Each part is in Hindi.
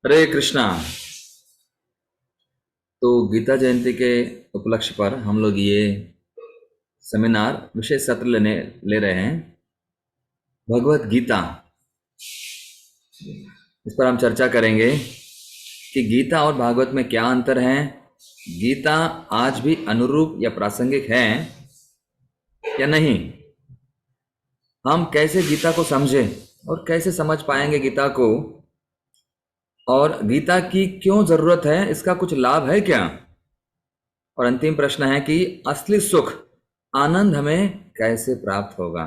हरे कृष्णा। तो गीता जयंती के उपलक्ष्य पर हम लोग ये सेमिनार विशेष सत्र ले रहे हैं भगवत गीता। इस पर हम चर्चा करेंगे कि गीता और भागवत में क्या अंतर है, गीता आज भी अनुरूप या प्रासंगिक है या नहीं, हम कैसे गीता को समझें और कैसे समझ पाएंगे गीता को, और गीता की क्यों जरूरत है, इसका कुछ लाभ है क्या, और अंतिम प्रश्न है कि असली सुख आनंद हमें कैसे प्राप्त होगा।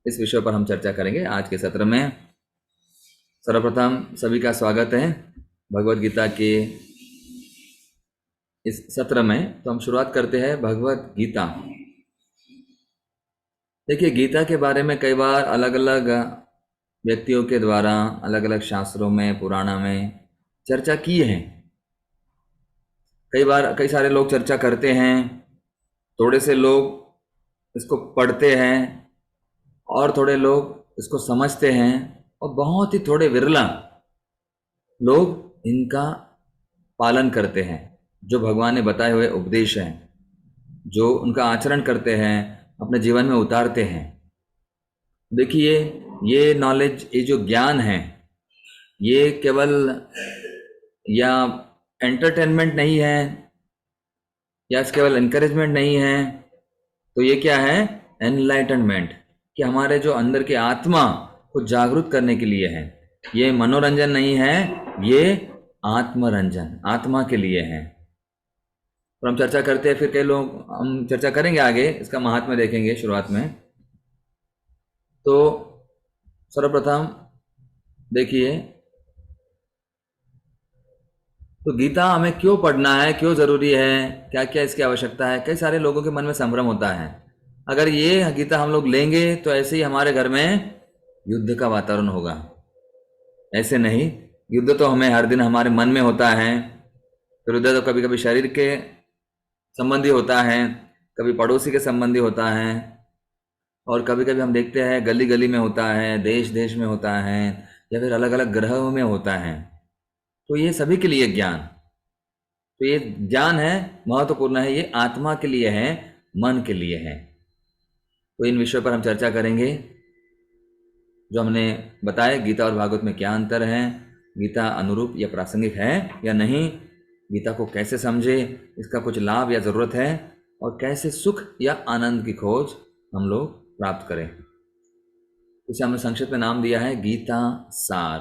इस विषय पर हम चर्चा करेंगे आज के सत्र में। सर्वप्रथम सभी का स्वागत है भगवत गीता के इस सत्र में। तो हम शुरुआत करते हैं भगवत गीता। देखिए, गीता के बारे में कई बार अलग अलग व्यक्तियों के द्वारा अलग अलग शास्त्रों में, पुराणों में चर्चा की है। कई बार कई सारे लोग चर्चा करते हैं, थोड़े से लोग इसको पढ़ते हैं और थोड़े लोग इसको समझते हैं, और बहुत ही थोड़े विरला लोग इनका पालन करते हैं। जो भगवान ने बताए हुए उपदेश हैं, जो उनका आचरण करते हैं, अपने जीवन में उतारते हैं। देखिए, ये नॉलेज, ये जो ज्ञान है, ये केवल या एंटरटेनमेंट नहीं है या केवल एनकरेजमेंट नहीं है, तो ये क्या है? एनलाइटनमेंट, कि हमारे जो अंदर के आत्मा को जागरूक करने के लिए है। ये मनोरंजन नहीं है, ये आत्मरंजन, आत्मा के लिए है। और हम चर्चा करते हैं, फिर कई लोग, हम चर्चा करेंगे आगे, इसका महात्म्य देखेंगे शुरुआत में। तो सर्वप्रथम देखिए, तो गीता हमें क्यों पढ़ना है, क्यों जरूरी है, क्या क्या इसकी आवश्यकता है। कई सारे लोगों के मन में संभ्रम होता है, अगर ये गीता हम लोग लेंगे तो ऐसे ही हमारे घर में युद्ध का वातावरण होगा। ऐसे नहीं, युद्ध तो हमें हर दिन हमारे मन में होता है। फिर युद्ध तो कभी कभी शरीर के संबंधी होता है, कभी पड़ोसी के संबंधी होता है, और कभी कभी हम देखते हैं गली गली में होता है, देश देश में होता है, या फिर अलग अलग ग्रहों में होता है। तो ये सभी के लिए ज्ञान, तो ये ज्ञान है, महत्वपूर्ण है, ये आत्मा के लिए है, मन के लिए है। तो इन विषयों पर हम चर्चा करेंगे, जो हमने बताया गीता और भागवत में क्या अंतर है, गीता अनुरूप या प्रासंगिक है या नहीं, गीता को कैसे समझे, इसका कुछ लाभ या ज़रूरत है, और कैसे सुख या आनंद की खोज हम लोग प्राप्त करें। इसे हमने संक्षिप्त में नाम दिया है गीता सार।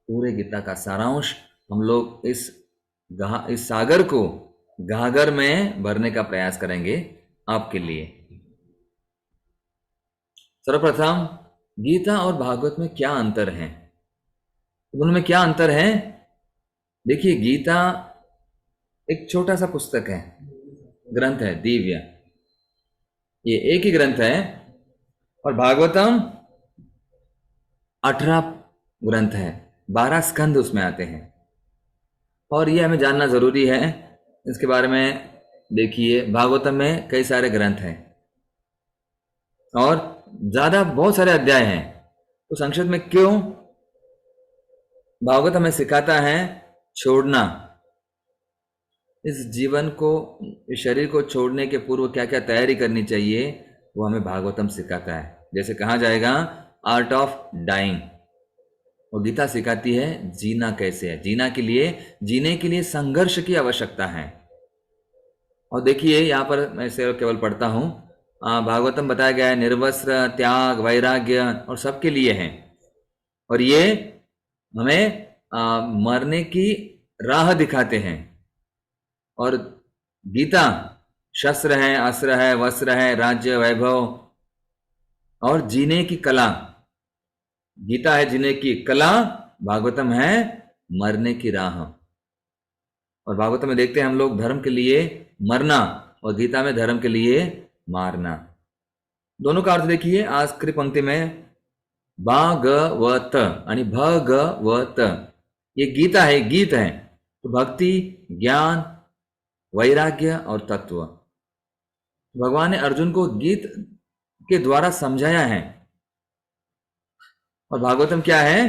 पूरे गीता का सारांश हम लोग इस सागर को गागर में भरने का प्रयास करेंगे आपके लिए। सर्वप्रथम, गीता और भागवत में क्या अंतर है, उनमें क्या अंतर है। देखिए, गीता एक छोटा सा पुस्तक है, ग्रंथ है, दिव्य, ये एक ही ग्रंथ है। और भागवतम 18 ग्रंथ है, 12 स्कंद उसमें आते हैं, और ये हमें जानना जरूरी है इसके बारे में। देखिए, भागवतम में कई सारे ग्रंथ हैं और बहुत सारे अध्याय हैं। तो संक्षिप्त में क्यों? भागवत हमें सिखाता है छोड़ना, इस जीवन को, इस शरीर को छोड़ने के पूर्व क्या क्या तैयारी करनी चाहिए, वो हमें भागवतम सिखाता है। जैसे कहा जाएगा आर्ट ऑफ डाइंग, और गीता सिखाती है जीना कैसे है, जीने के लिए संघर्ष की आवश्यकता है। और देखिए, यहाँ पर मैं इसे केवल पढ़ता हूँ, भागवतम बताया गया है निर्वस्त्र, त्याग, वैराग्य और सबके लिए है, और ये हमें मरने की राह दिखाते हैं। और गीता शस्त्र है, अस्त्र है, वस्त्र है, राज्य, वैभव और जीने की कला। गीता है जीने की कला, भागवतम है मरने की राह। और भागवतम में देखते हैं हम लोग धर्म के लिए मरना, और गीता में धर्म के लिए मारना। दोनों का अर्थ देखिए, आखिरी पंक्ति में भागवत आणि भगवत, ये गीता है, गीत है। तो भक्ति, ज्ञान, वैराग्य और तत्व, भगवान ने अर्जुन को गीत के द्वारा समझाया है। और भागवतम क्या है?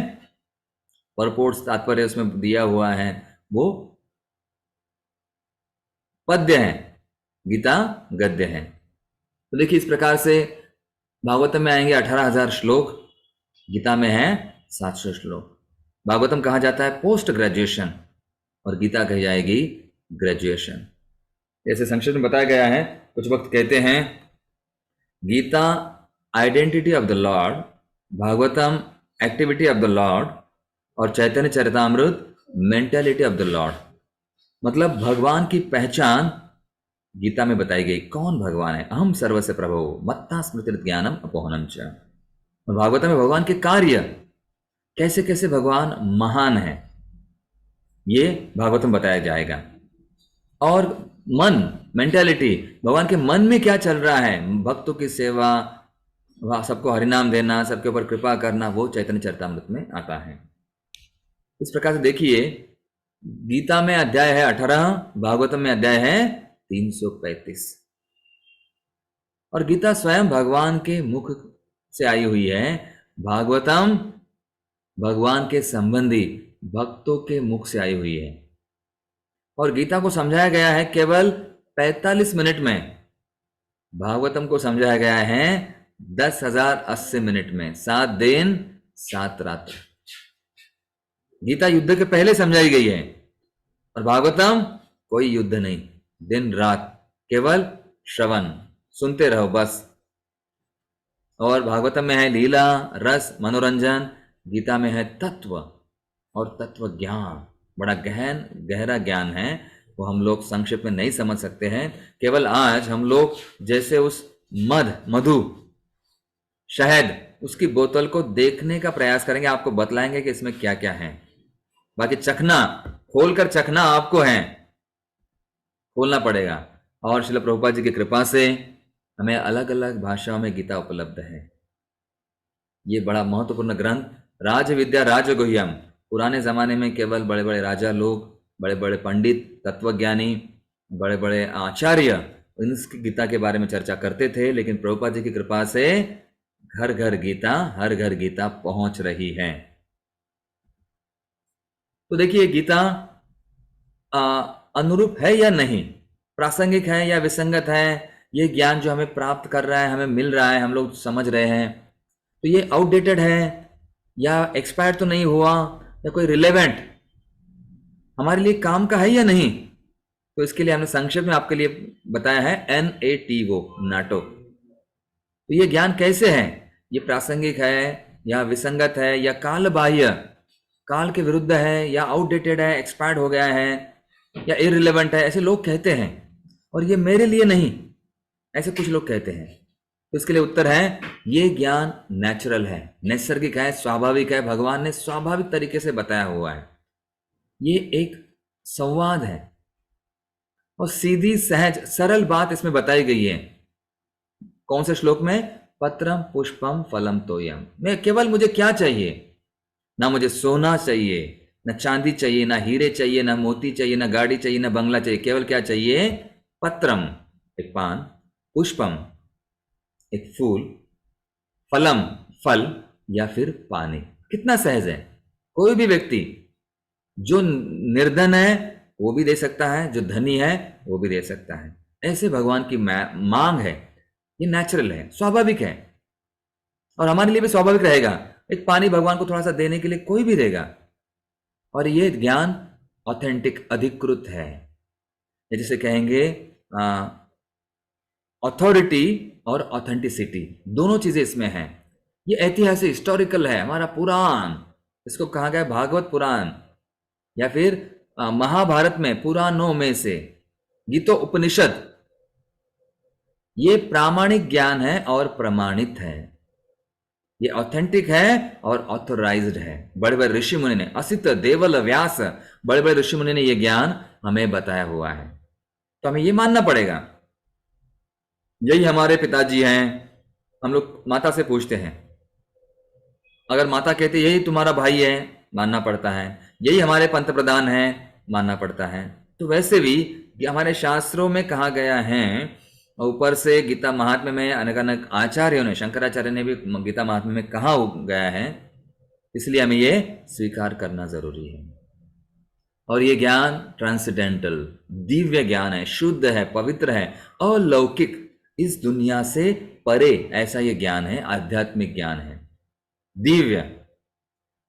परपोर्ट्स तात्पर्य उसमें दिया हुआ है, वो पद्य है, गीता गद्य है। तो देखिए इस प्रकार से भागवतम में आएंगे 18,000 श्लोक, गीता में है 700 श्लोक। भागवतम कहा जाता है पोस्ट ग्रेजुएशन और गीता कही जाएगी ग्रेजुएशन। जैसे संक्षिप्त में बताया गया है, कुछ वक्त कहते हैं Gita identity of the Lord, Bhagavatam activity of the Lord और Chaitanya Charitamrita mentality of the Lord. मतलब भगवान की पहचान गीता में बताई गई, कौन भगवान है, अहम सर्वस्य प्रभो मत्ता स्मृति ज्ञानम अपोहनम च। और भागवत में भगवान के कार्य, कैसे कैसे भगवान महान है, ये भागवत में बताया जाएगा। और मन, मेंटालिटी, भगवान के मन में क्या चल रहा है, भक्तों की सेवा, सबको हरिनाम देना, सबके ऊपर कृपा करना, वो चैतन्य चरितामृत में आता है। इस प्रकार से देखिए गीता में अध्याय है 18, भागवतम में अध्याय है 335। और गीता स्वयं भगवान के मुख से आई हुई है, भागवतम भगवान के संबंधी भक्तों के मुख से आई हुई है। और गीता को समझाया गया है केवल 45 मिनट में, भागवतम को समझाया गया है 10,080 मिनट में, 7 दिन 7 रात। गीता युद्ध के पहले समझाई गई है और भागवतम कोई युद्ध नहीं, दिन रात केवल श्रवण, सुनते रहो बस। और भागवतम में है लीला, रस, मनोरंजन, गीता में है तत्व और तत्व ज्ञान, बड़ा गहरा ज्ञान है, वो हम लोग संक्षेप में नहीं समझ सकते हैं। केवल आज हम लोग जैसे उस मधु, शहद, उसकी बोतल को देखने का प्रयास करेंगे, आपको बतलाएंगे कि इसमें क्या क्या है। बाकी चखना, खोलकर चखना आपको है, खोलना पड़ेगा। और श्रील प्रभुपाद जी की कृपा से हमें अलग अलग भाषाओं में गीता उपलब्ध है। ये बड़ा महत्वपूर्ण ग्रंथ, राज विद्या राजगुह्यम। पुराने जमाने में केवल बड़े बड़े राजा लोग, बड़े बड़े पंडित, तत्वज्ञानी, बड़े बड़े आचार्य इस गीता के बारे में चर्चा करते थे, लेकिन प्रभुपाद जी की कृपा से घर घर गीता, हर घर गीता पहुंच रही है। तो देखिए गीता अनुरूप है या नहीं, प्रासंगिक है या विसंगत है, ये ज्ञान जो हमें प्राप्त कर रहा है, हमें मिल रहा है, हम लोग समझ रहे हैं, तो ये आउटडेटेड है या एक्सपायर तो नहीं हुआ, या कोई रिलेवेंट हमारे लिए काम का है या नहीं। तो इसके लिए हमने संक्षेप में आपके लिए बताया है NATO, नाटो। तो ये ज्ञान कैसे है, ये प्रासंगिक है या विसंगत है या काल बाह्य, काल के विरुद्ध है या आउटडेटेड है, एक्सपायर्ड हो गया है या इररिलेवेंट है, ऐसे लोग कहते हैं। और ये मेरे लिए नहीं, ऐसे कुछ लोग कहते हैं। तो इसके लिए उत्तर है, ये ज्ञान नेचुरल है, नैसर्गिक है, स्वाभाविक है, भगवान ने स्वाभाविक तरीके से बताया हुआ है। ये एक संवाद है और सीधी सहज सरल बात इसमें बताई गई है। कौन से श्लोक में, पत्रम पुष्पम फलम तोयम, मैं केवल मुझे क्या चाहिए, ना मुझे सोना चाहिए, ना चांदी चाहिए, ना हीरे चाहिए, ना मोती चाहिए, ना गाड़ी चाहिए, ना बंगला चाहिए, केवल क्या चाहिए, पत्रम एक पान, पुष्पम एक फूल, फलम फल, या फिर पानी। कितना सहज है, कोई भी व्यक्ति जो निर्धन है वो भी दे सकता है, जो धनी है वो भी दे सकता है। ऐसे भगवान की मांग है, ये नेचुरल है, स्वाभाविक है, और हमारे लिए भी स्वाभाविक रहेगा। एक पानी भगवान को थोड़ा सा देने के लिए कोई भी देगा। और ये ज्ञान ऑथेंटिक, अधिकृत है, जैसे कहेंगे ऑथोरिटी और ऑथेंटिसिटी, दोनों चीजें इसमें हैं। ये ऐतिहासिक, हिस्टोरिकल है, हमारा पुराण, इसको कहा गया भागवत पुराण, या फिर महाभारत में पुराणों में से गीतो उपनिषद, ये प्रामाणिक ज्ञान है और प्रमाणित है, ये ऑथेंटिक है और ऑथोराइज्ड है। बड़े बड़े ऋषि मुनि ने, असित, देवल, व्यास, बड़े बड़े ऋषि मुनि ने ये ज्ञान हमें बताया हुआ है। तो हमें ये मानना पड़ेगा, यही हमारे पिताजी हैं। हम लोग माता से पूछते हैं, अगर माता कहती यही तुम्हारा भाई है, मानना पड़ता है, यही हमारे पंत प्रधान है, मानना पड़ता है। तो वैसे भी हमारे शास्त्रों में कहा गया है, ऊपर से गीता महात्म्य में अनेक अनेक आचार्यों ने, शंकराचार्य ने भी गीता महात्म्य में कहा गया है इसलिए हमें ये स्वीकार करना जरूरी है। और ये ज्ञान ट्रांसेंडेंटल, दिव्य ज्ञान है, शुद्ध है, पवित्र है, अलौकिक, इस दुनिया से परे ऐसा ये ज्ञान है, आध्यात्मिक ज्ञान है, Divya.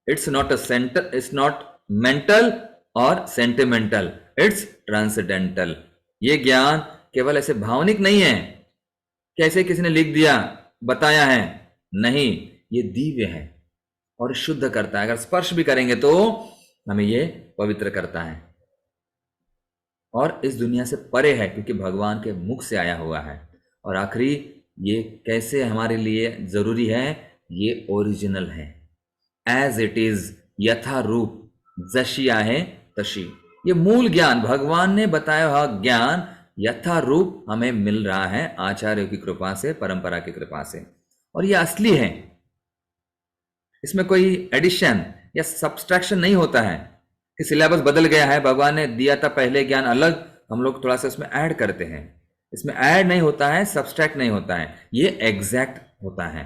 It's not a centre, it's not mental और सेंटिमेंटल, इट्स ट्रांसेंडेंटल। ये ज्ञान केवल ऐसे भावनिक नहीं है, कैसे किसी ने लिख दिया, बताया है, नहीं, ये दिव्य है और शुद्ध करता है। अगर स्पर्श भी करेंगे तो हमें ये पवित्र करता है और इस दुनिया से परे है, क्योंकि भगवान के मुख से आया हुआ है। और आखिरी, ये कैसे हमारे लिए जरूरी है, ये ओरिजिनल है, एज इट इज, यथा रूप, जशी आहे तशी। ये मूल ज्ञान, भगवान ने बताया हुआ ज्ञान यथा रूप हमें मिल रहा है आचार्यों की कृपा से, परंपरा की कृपा से, और ये असली है। इसमें कोई एडिशन या सब्सट्रैक्शन नहीं होता है कि सिलेबस बदल गया है, भगवान ने दिया था पहले ज्ञान अलग, हम लोग थोड़ा सा इसमें ऐड करते हैं। इसमें ऐड नहीं होता है, सब्सट्रैक्ट नहीं होता है, ये एग्जैक्ट होता है,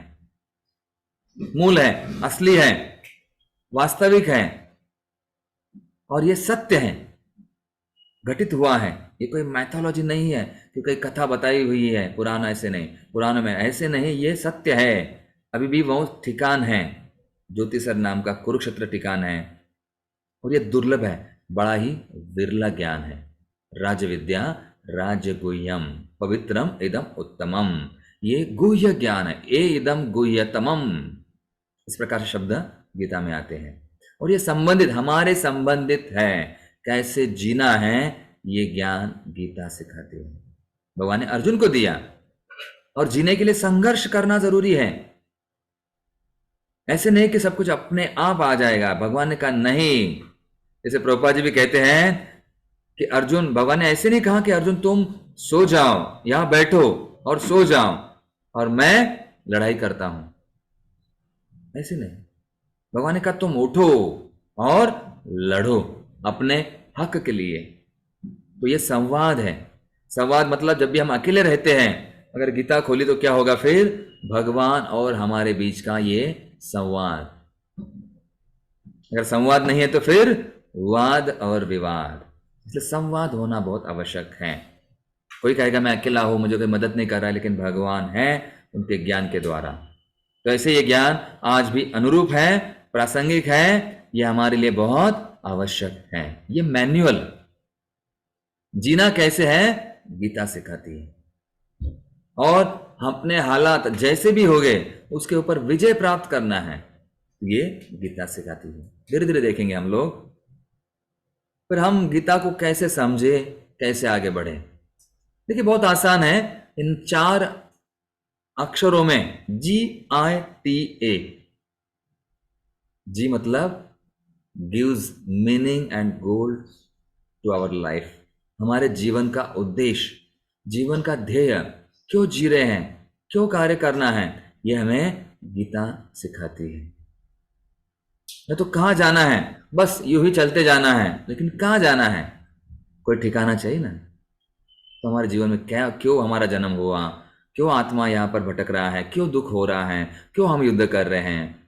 मूल है, असली है, वास्तविक है, और ये सत्य है, घटित हुआ है। ये कोई मैथोलॉजी नहीं है कि कोई कथा बताई हुई है, पुराण ऐसे नहीं, पुराणों में ऐसे नहीं, ये सत्य है। अभी भी वो ठिकान है, ज्योतिषर नाम का कुरुक्षेत्र ठिकान है, और ये दुर्लभ है, बड़ा ही विरला ज्ञान है। राज विद्या राजगुह्यम पवित्रम इदम उत्तमम, ये गुह्य ज्ञान है, ए इदम गुह्यतमम, इस प्रकार से शब्द गीता में आते हैं। और ये संबंधित, हमारे संबंधित है, कैसे जीना है, ये ज्ञान गीता सिखाती है। भगवान ने अर्जुन को दिया, और जीने के लिए संघर्ष करना जरूरी है। ऐसे नहीं कि सब कुछ अपने आप आ जाएगा, भगवान ने कहा नहीं। जैसे प्रभुपाद जी भी कहते हैं कि अर्जुन, भगवान ने ऐसे नहीं कहा कि अर्जुन तुम सो जाओ, यहां बैठो और सो जाओ और मैं लड़ाई करता हूं, ऐसे नहीं। भगवान ने कहा तुम उठो और लड़ो अपने हक के लिए। तो ये संवाद है। संवाद मतलब जब भी हम अकेले रहते हैं, अगर गीता खोली तो क्या होगा फिर, भगवान और हमारे बीच का ये संवाद। अगर संवाद नहीं है तो फिर वाद और विवाद। इसलिए संवाद होना बहुत आवश्यक है। कोई कहेगा मैं अकेला हूं, मुझे कोई मदद नहीं कर रहा है, लेकिन भगवान है उनके ज्ञान के द्वारा। तो ऐसे ये ज्ञान आज भी अनुरूप है, प्रासंगिक है, ये हमारे लिए बहुत आवश्यक है। ये मैन्युअल जीना कैसे है, गीता सिखाती है। और अपने हालात जैसे भी हो गए उसके ऊपर विजय प्राप्त करना है, ये गीता सिखाती है। धीरे धीरे देखेंगे हम लोग। फिर हम गीता को कैसे समझे, कैसे आगे बढ़े। देखिए बहुत आसान है, इन 4 अक्षरों में GITA, जी मतलब gives meaning and goal to our life. हमारे जीवन का उद्देश्य, जीवन का ध्येय, क्यों जी रहे हैं, क्यों कार्य करना है, ये हमें गीता सिखाती है। नहीं तो कहाँ जाना है, बस यूं ही चलते जाना है, लेकिन कहाँ जाना है, कोई ठिकाना चाहिए ना। तो हमारे जीवन में क्या, क्यों हमारा जन्म हुआ, क्यों आत्मा यहाँ पर भटक रहा है, क्यों दुख हो रहा है, क्यों हम युद्ध कर रहे हैं,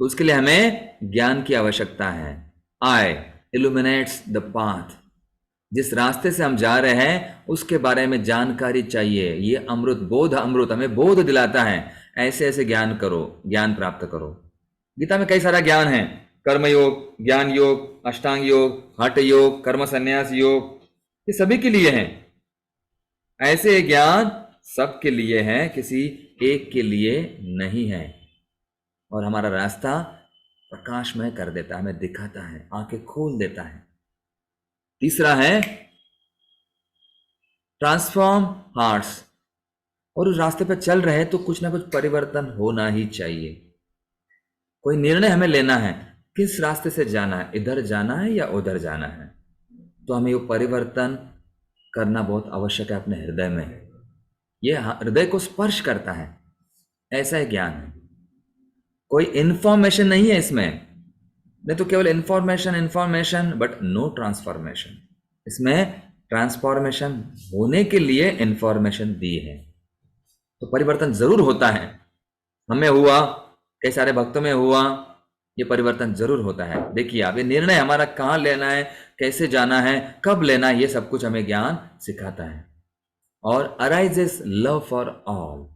तो उसके लिए हमें ज्ञान की आवश्यकता है। आई इल्यूमिनेट्स द पाथ, जिस रास्ते से हम जा रहे हैं उसके बारे में जानकारी चाहिए। ये अमृत, बोध अमृत हमें बोध दिलाता है, ऐसे ऐसे ज्ञान करो, ज्ञान प्राप्त करो। गीता में कई सारा ज्ञान है, कर्म योग, ज्ञान योग, अष्टांग योग, हठ योग, कर्म संन्यास योग, ये सभी के लिए है। ऐसे ज्ञान सबके लिए है, किसी एक के लिए नहीं है। और हमारा रास्ता प्रकाशमय कर देता है, हमें दिखाता है, आंखें खोल देता है। तीसरा है ट्रांसफॉर्म हार्ट्स, और उस रास्ते पर चल रहे हैं तो कुछ ना कुछ परिवर्तन होना ही चाहिए। कोई निर्णय हमें लेना है, किस रास्ते से जाना है, इधर जाना है या उधर जाना है, तो हमें ये परिवर्तन करना बहुत आवश्यक है अपने हृदय में। यह हृदय को स्पर्श करता है, ऐसा ज्ञान है। कोई इंफॉर्मेशन नहीं है इसमें, नहीं तो केवल इंफॉर्मेशन बट नो ट्रांसफॉर्मेशन। इसमें ट्रांसफॉर्मेशन होने के लिए इंफॉर्मेशन दी है, तो परिवर्तन जरूर होता है। हमें हुआ, कई सारे भक्तों में हुआ, ये परिवर्तन जरूर होता है। देखिए आप, ये निर्णय हमारा कहाँ लेना है, कैसे जाना है, कब लेना है, ये सब कुछ हमें ज्ञान सिखाता है। और अराइजेस लव फॉर ऑल,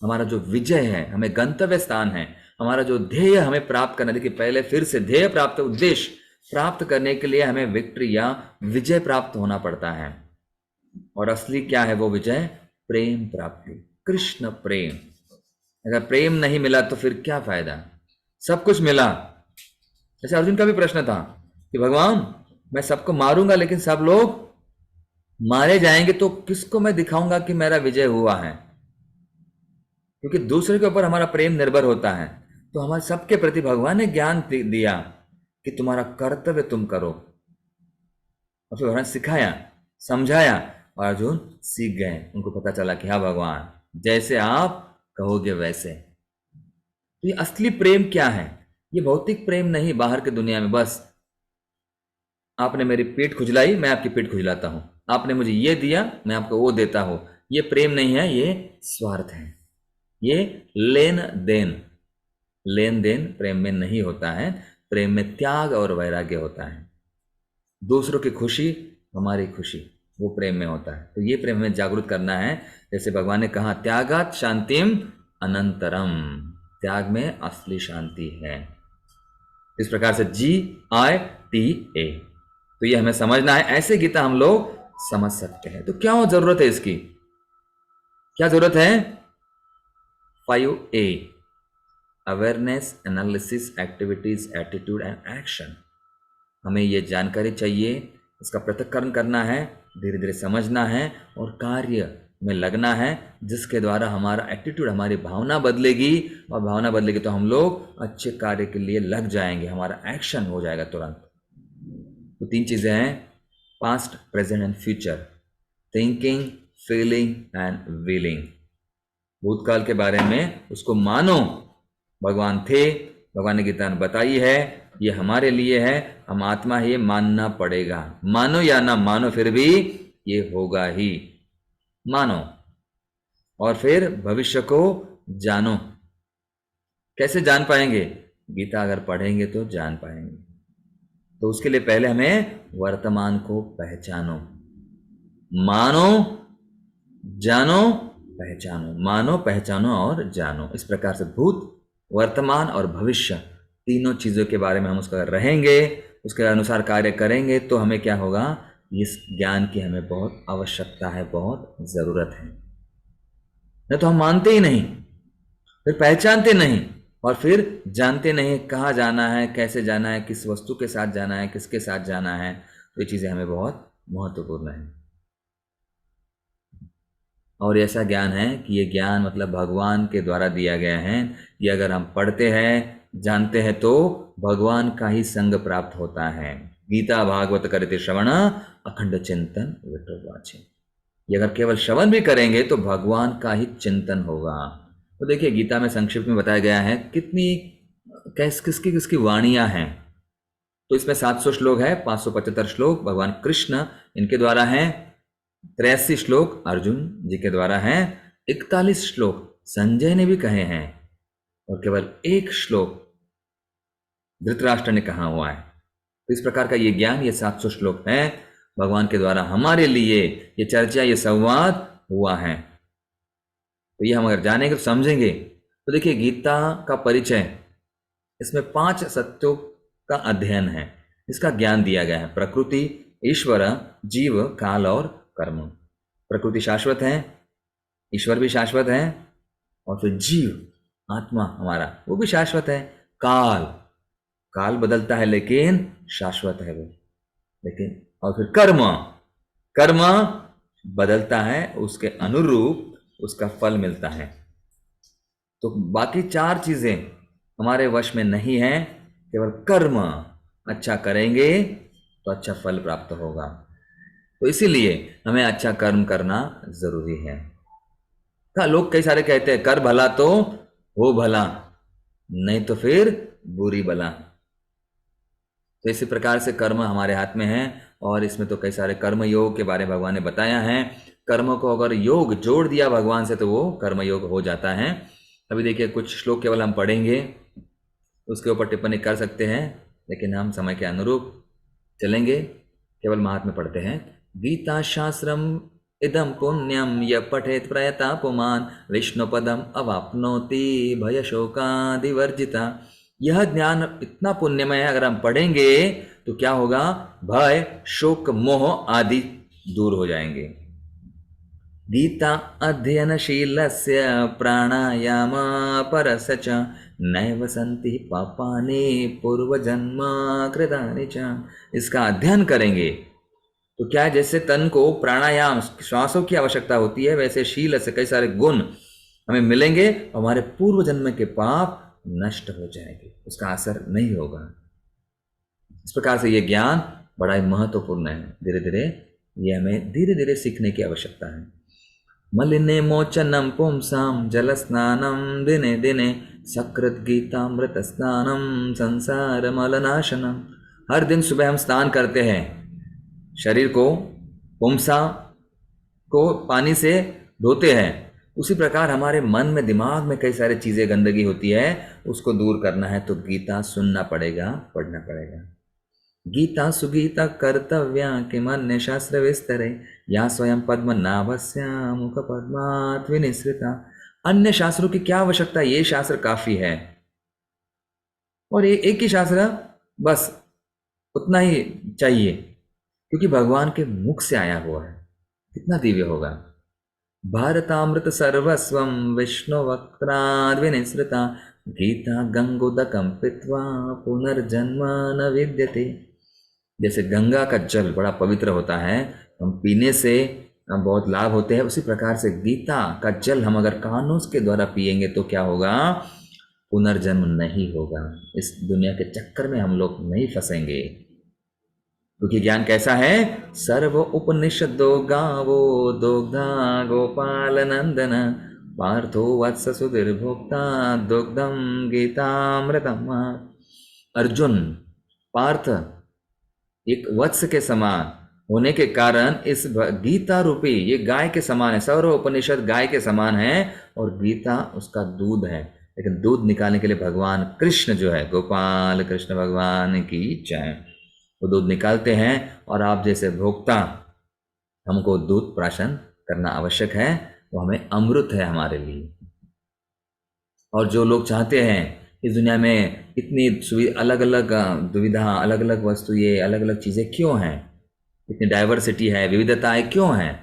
हमारा जो विजय है, हमें गंतव्य स्थान है, हमारा जो ध्येय हमें प्राप्त करना, देखिए पहले फिर से ध्येय प्राप्त, उद्देश्य प्राप्त करने के लिए हमें विक्ट्री या विजय प्राप्त होना पड़ता है। और असली क्या है वो विजय? प्रेम प्राप्ति, कृष्ण प्रेम। अगर प्रेम नहीं मिला तो फिर क्या फायदा? सब कुछ मिला। जैसे अर्जुन का भी प्रश्न था कि भगवान मैं सबको मारूंगा लेकिन सब लोग मारे जाएंगे तो किसको मैं दिखाऊंगा कि मेरा विजय हुआ है? क्योंकि दूसरे के ऊपर हमारा प्रेम निर्भर होता है। तो हमारे सबके प्रति भगवान ने ज्ञान दिया कि तुम्हारा कर्तव्य तुम करो, और फिर भगवान सिखाया, समझाया, और अर्जुन सीख गए। उनको पता चला कि हाँ भगवान, जैसे आप कहोगे वैसे। तो ये असली प्रेम क्या है? ये भौतिक प्रेम नहीं, बाहर की दुनिया में बस आपने मेरी पीठ खुजलाई, मैं आपकी पीठ खुजलाता हूं, आपने मुझे ये दिया, मैं आपको वो देता हूं। ये प्रेम नहीं है, ये स्वार्थ है, ये लेन देन। लेन देन प्रेम में नहीं होता है। प्रेम में त्याग और वैराग्य होता है। दूसरों की खुशी हमारी खुशी, वो प्रेम में होता है। तो ये प्रेम हमें जागरूक करना है। जैसे भगवान ने कहा, त्यागात शांतिम अनंतरम, त्याग में असली शांति है। इस प्रकार से GITA, तो ये हमें समझना है। ऐसे गीता हम लोग समझ सकते हैं। तो क्या जरूरत है इसकी? क्या जरूरत है? 5A, awareness, analysis, activities, attitude and action. हमें ये जानकारी चाहिए, इसका पृथक्करण करना है, धीरे धीरे समझना है और कार्य में लगना है, जिसके द्वारा हमारा एटीट्यूड, हमारी भावना बदलेगी, और भावना बदलेगी तो हम लोग अच्छे कार्य के लिए लग जाएंगे, हमारा एक्शन हो जाएगा तुरंत। तो 3 चीजें हैं, past, present and future, thinking, feeling and willing. भूतकाल के बारे में उसको मानो, भगवान थे, भगवान ने गीता में बताई है, ये हमारे लिए है, हम आत्मा है, ये मानना पड़ेगा। मानो या ना मानो, फिर भी ये होगा ही। मानो और फिर भविष्य को जानो। कैसे जान पाएंगे? गीता अगर पढ़ेंगे तो जान पाएंगे। तो उसके लिए पहले हमें वर्तमान को पहचानो। मानो, जानो, पहचानो। मानो, पहचानो और जानो। इस प्रकार से भूत, वर्तमान और भविष्य, तीनों चीजों के बारे में हम उसका रहेंगे, उसके अनुसार कार्य करेंगे, तो हमें क्या होगा? इस ज्ञान की हमें बहुत आवश्यकता है, बहुत जरूरत है। नहीं तो हम मानते ही नहीं, फिर पहचानते नहीं, और फिर जानते नहीं कहाँ जाना है, कैसे जाना है, किस वस्तु के साथ जाना है, किसके साथ जाना है। तो ये चीजें हमें बहुत महत्वपूर्ण है। और ऐसा ज्ञान है कि ये ज्ञान मतलब भगवान के द्वारा दिया गया है। ये अगर हम पढ़ते हैं, जानते हैं, तो भगवान का ही संग प्राप्त होता है। गीता भागवत करते श्रवण अखंड चिंतन विठोबाचे। ये अगर केवल श्रवण भी करेंगे तो भगवान का ही चिंतन होगा। तो देखिए गीता में संक्षिप्त में बताया गया है कितनी किसकी किसकी वाणियां हैं। तो इसमें 700 श्लोक है, 575 श्लोक भगवान कृष्ण इनके द्वारा हैं, 83 श्लोक अर्जुन जी के द्वारा हैं, 41 श्लोक संजय ने भी कहे हैं, और केवल 1 श्लोक धृतराष्ट्र ने कहा हुआ है। तो इस प्रकार का ये ज्ञान, ये 700 श्लोक हैं, भगवान के द्वारा हमारे लिए ये चर्चा, ये संवाद हुआ है। तो ये हम अगर जानेंगे तो समझेंगे। तो देखिए गीता का परिचय, इसमें 5 सत्यों का अध्ययन है, इसका ज्ञान दिया गया है। प्रकृति, ईश्वर, जीव, काल और कर्म। प्रकृति शाश्वत है, ईश्वर भी शाश्वत है, और फिर जीव आत्मा हमारा वो भी शाश्वत है। काल, काल बदलता है लेकिन शाश्वत है वो, लेकिन और फिर कर्म, कर्म बदलता है, उसके अनुरूप उसका फल मिलता है। तो बाकी 4 चीजें हमारे वश में नहीं है, केवल कर्म। अच्छा करेंगे तो अच्छा फल प्राप्त होगा। तो इसीलिए हमें अच्छा कर्म करना जरूरी है। लोग कई सारे कहते हैं कर भला तो हो भला, नहीं तो फिर बुरी भला। तो इसी प्रकार से कर्म हमारे हाथ में है, और इसमें तो कई सारे कर्म योग के बारे में भगवान ने बताया है। कर्म को अगर योग जोड़ दिया भगवान से तो वो कर्म योग हो जाता है। अभी देखिए कुछ श्लोक केवल हम पढ़ेंगे, उसके ऊपर टिप्पणी कर सकते हैं, लेकिन हम समय के अनुरूप चलेंगे, केवल महात्म्य पढ़ते हैं। गीता शास्त्रम इदम पुण्यम य पठेत प्रयतापुमान विष्णुपदम अवाप्नोति भय शोकादिवर्जिता। यह ज्ञान इतना पुण्यमय है, अगर हम पढ़ेंगे तो क्या होगा? भय शोक मोह आदि दूर हो जाएंगे। गीता अध्ययनशीलस्य प्राणायाम परस्य च नैव सन्ति पापानि पूर्वजन्म कृतानि च। इसका अध्ययन करेंगे तो क्या है, जैसे तन को प्राणायाम श्वासों की आवश्यकता होती है, वैसे शील से कई सारे गुण हमें मिलेंगे, हमारे पूर्व जन्म के पाप नष्ट हो जाएंगे, उसका असर नहीं होगा। इस प्रकार से ये ज्ञान बड़ा ही महत्वपूर्ण है। धीरे धीरे ये हमें धीरे धीरे सीखने की आवश्यकता है। मलिने मोचनम पुंसाम जल स्नानम दिने दिने सकृत गीतामृत स्नानम संसार मलनाशनम। हर दिन सुबह हम स्नान करते हैं, शरीर को पुंसा को पानी से धोते हैं। उसी प्रकार हमारे मन में दिमाग में कई सारी चीजें गंदगी होती है, उसको दूर करना है तो गीता सुनना पड़ेगा, पढ़ना पड़ेगा। गीता सुगीता कर्तव्या किमन्य शास्त्र विस्तरे या स्वयं पद्मनाभस्य मुख पद्मात् विनिसृता। अन्य शास्त्रों की क्या आवश्यकता, ये शास्त्र काफी है। और एक ही शास्त्र बस उतना ही चाहिए, क्योंकि भगवान के मुख से आया हुआ है, कितना दिव्य होगा। भारतामृत सर्वस्वम विष्णु वक्त्राद् विनिसृता गीता गंगोदकम पीत्वा पुनर्जन्म न विद्यते। जैसे गंगा का जल बड़ा पवित्र होता है, हम पीने से हम बहुत लाभ होते हैं, उसी प्रकार से गीता का जल हम अगर कानों के द्वारा पिएंगे तो क्या होगा? पुनर्जन्म नहीं होगा। इस दुनिया के चक्कर में हम लोग नहीं फंसेंगे, क्योंकि ज्ञान कैसा है? सर्व उपनिषदो गावो दुग्धा गोपाल नंदन पार्थो वत्स सुधीर्भोक्ता दुग्धम गीतामृतम। अर्जुन, पार्थ एक वत्स के समान होने के कारण इस गीता रूपी ये गाय के समान है, सर्व उपनिषद गाय के समान है और गीता उसका दूध है। लेकिन दूध निकालने के लिए भगवान कृष्ण जो है, गोपाल कृष्ण भगवान की जय, वो दूध निकालते हैं। और आप जैसे भोक्ता हमको दूध प्राशन करना आवश्यक है, वो हमें अमृत है हमारे लिए। और जो लोग चाहते हैं इस दुनिया में इतनी अलग अलग दुविधा, अलग अलग वस्तु, ये अलग अलग चीज़ें क्यों हैं, इतनी डाइवर्सिटी है, विविधताएं क्यों हैं?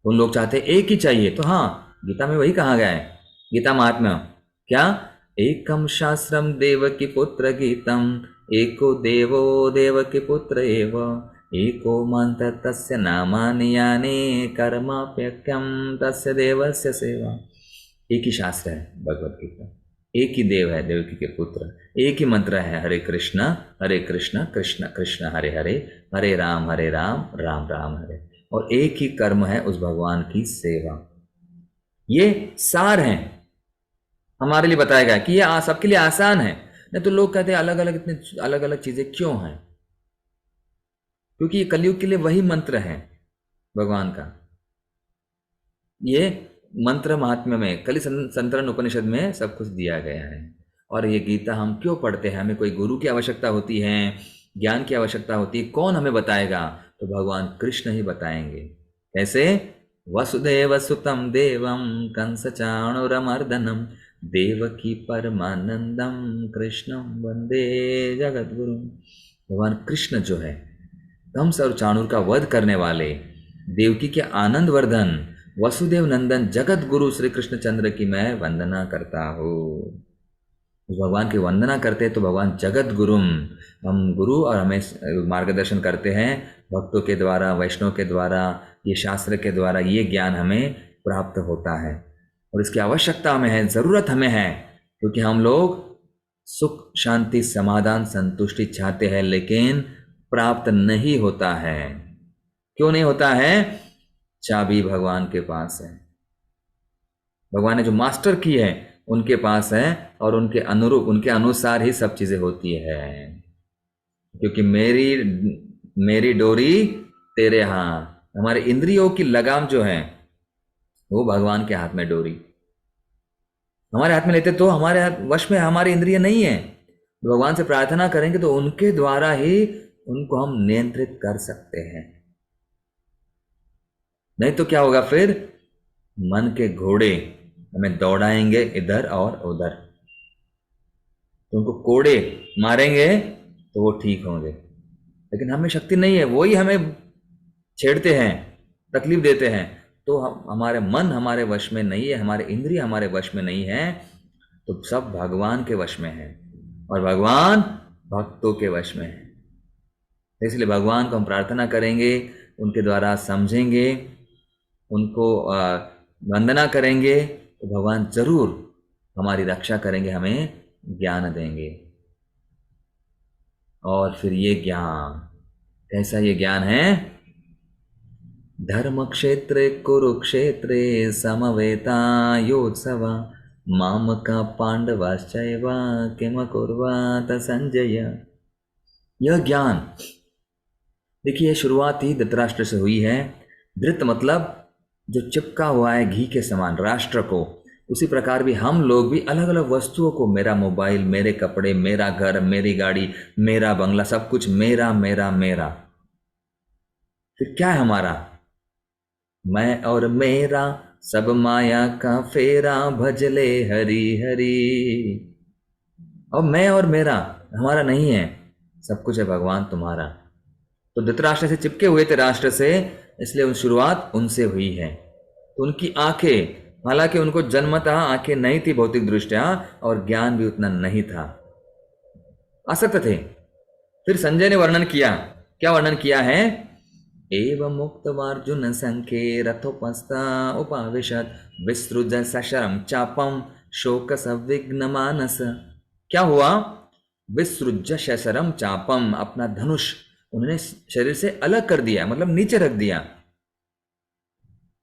उन लोग चाहते हैं एक ही चाहिए। तो हाँ, गीता में वही कहा गया है, गीता महात्म्य क्या? एकम शास्त्रम देवकी पुत्र गीतम एको देवो देवकी पुत्र एव एको मंत्र तस्य नामानि यानि कर्माप्यक्यम तस्य देवस्य सेवा। एक ही शास्त्र है भगवत गीता, एक ही देव है देवकी के पुत्र, एक ही मंत्र है हरे कृष्ण कृष्ण कृष्ण हरे हरे, हरे राम राम राम हरे। और एक ही कर्म है उस भगवान की सेवा। ये सार है, हमारे लिए बताया गया कि ये सबके लिए आसान है। नहीं तो लोग कहते हैं अलग अलग, इतने अलग अलग चीजें क्यों हैं? क्योंकि ये कलयुग के लिए वही मंत्र है भगवान का। ये मंत्र महात्म्य में कलि संतरण उपनिषद में सब कुछ दिया गया है। और ये गीता हम क्यों पढ़ते हैं? हमें कोई गुरु की आवश्यकता होती है, ज्ञान की आवश्यकता होती है, कौन हमें बताएगा? तो भगवान कृष्ण ही बताएंगे। कैसे? वसुदेव सुतम देवम कंस चाणूरमर्दनम देवकी परमानंदम कृष्णम वंदे जगद्गुरु। भगवान कृष्ण जो है कंस और चाणूर का वध करने वाले, देवकी के आनंद वर्धन, वसुदेव नंदन जगत गुरु श्री कृष्ण चंद्र की मैं वंदना करता हूँ। भगवान की वंदना करते हैं तो भगवान जगत गुरुम, हम गुरु और हमें मार्गदर्शन करते हैं भक्तों के द्वारा, वैष्णव के द्वारा, ये शास्त्र के द्वारा ये ज्ञान हमें प्राप्त होता है। और इसकी आवश्यकता हमें है, ज़रूरत हमें है, क्योंकि हम लोग सुख शांति समाधान संतुष्टि चाहते हैं, लेकिन प्राप्त नहीं होता है। क्यों नहीं होता है? चाबी भगवान के पास है, भगवान ने जो मास्टर की है उनके पास है, और उनके अनुरूप, उनके अनुसार ही सब चीजें होती है। क्योंकि मेरी डोरी तेरे हाथ, हमारे इंद्रियों की लगाम जो है वो भगवान के हाथ में डोरी। हमारे हाथ में लेते तो हमारे हाथ वश में हमारी इंद्रिय नहीं है, भगवान से प्रार्थना करेंगे तो उनके द्वारा ही उनको हम नियंत्रित कर सकते हैं। नहीं तो क्या होगा फिर, मन के घोड़े हमें दौड़ाएंगे इधर और उधर, तो उनको कोड़े मारेंगे तो वो ठीक होंगे, लेकिन हमें शक्ति नहीं है, वही हमें छेड़ते हैं, तकलीफ देते हैं। तो हमारे मन हमारे वश में नहीं है, हमारे इंद्रिय हमारे वश में नहीं है, तो सब भगवान के वश में है, और भगवान भक्तों के वश में है। इसलिए भगवान को हम प्रार्थना करेंगे, उनके द्वारा समझेंगे, उनको वंदना करेंगे, तो भगवान जरूर हमारी रक्षा करेंगे, हमें ज्ञान देंगे। और फिर ये ज्ञान कैसा, ये ज्ञान है, धर्म क्षेत्रे कुरुक्षेत्रे समवेतायोत्सव मामका पांडवाश्चैव किम कुर्वात संजय। यह ज्ञान देखिए, शुरुआत ही धृतराष्ट्र से हुई है। धृत मतलब जो चिपका हुआ है घी के समान राष्ट्र को, उसी प्रकार भी हम लोग भी अलग अलग वस्तुओं को, मेरा मोबाइल, मेरे कपड़े, मेरा घर, मेरी गाड़ी, मेरा बंगला, सब कुछ मेरा मेरा मेरा। फिर क्या है हमारा, मैं और मेरा सब माया का फेरा, भजले हरी हरी। और मैं और मेरा हमारा नहीं है, सब कुछ है भगवान तुम्हारा। तो धृतराष्ट्र से चिपके हुए थे राष्ट्र से, इसलिए उन शुरुआत उनसे हुई है। तो उनकी आंखें, हालांकि उनको जन्मतः आंखें नहीं थी भौतिक दृष्टया, और ज्ञान भी उतना नहीं था, असक्त थे। फिर संजय ने वर्णन किया, क्या वर्णन किया है, एवं मुक्तवार्जुन संख्ये रथोपस्था उपाविशत विसृज सशरम चापम शोक संविघ्न मानस। क्या हुआ, विसृज सशरम चापम, अपना धनुष उन्होंने शरीर से अलग कर दिया, मतलब नीचे रख दिया,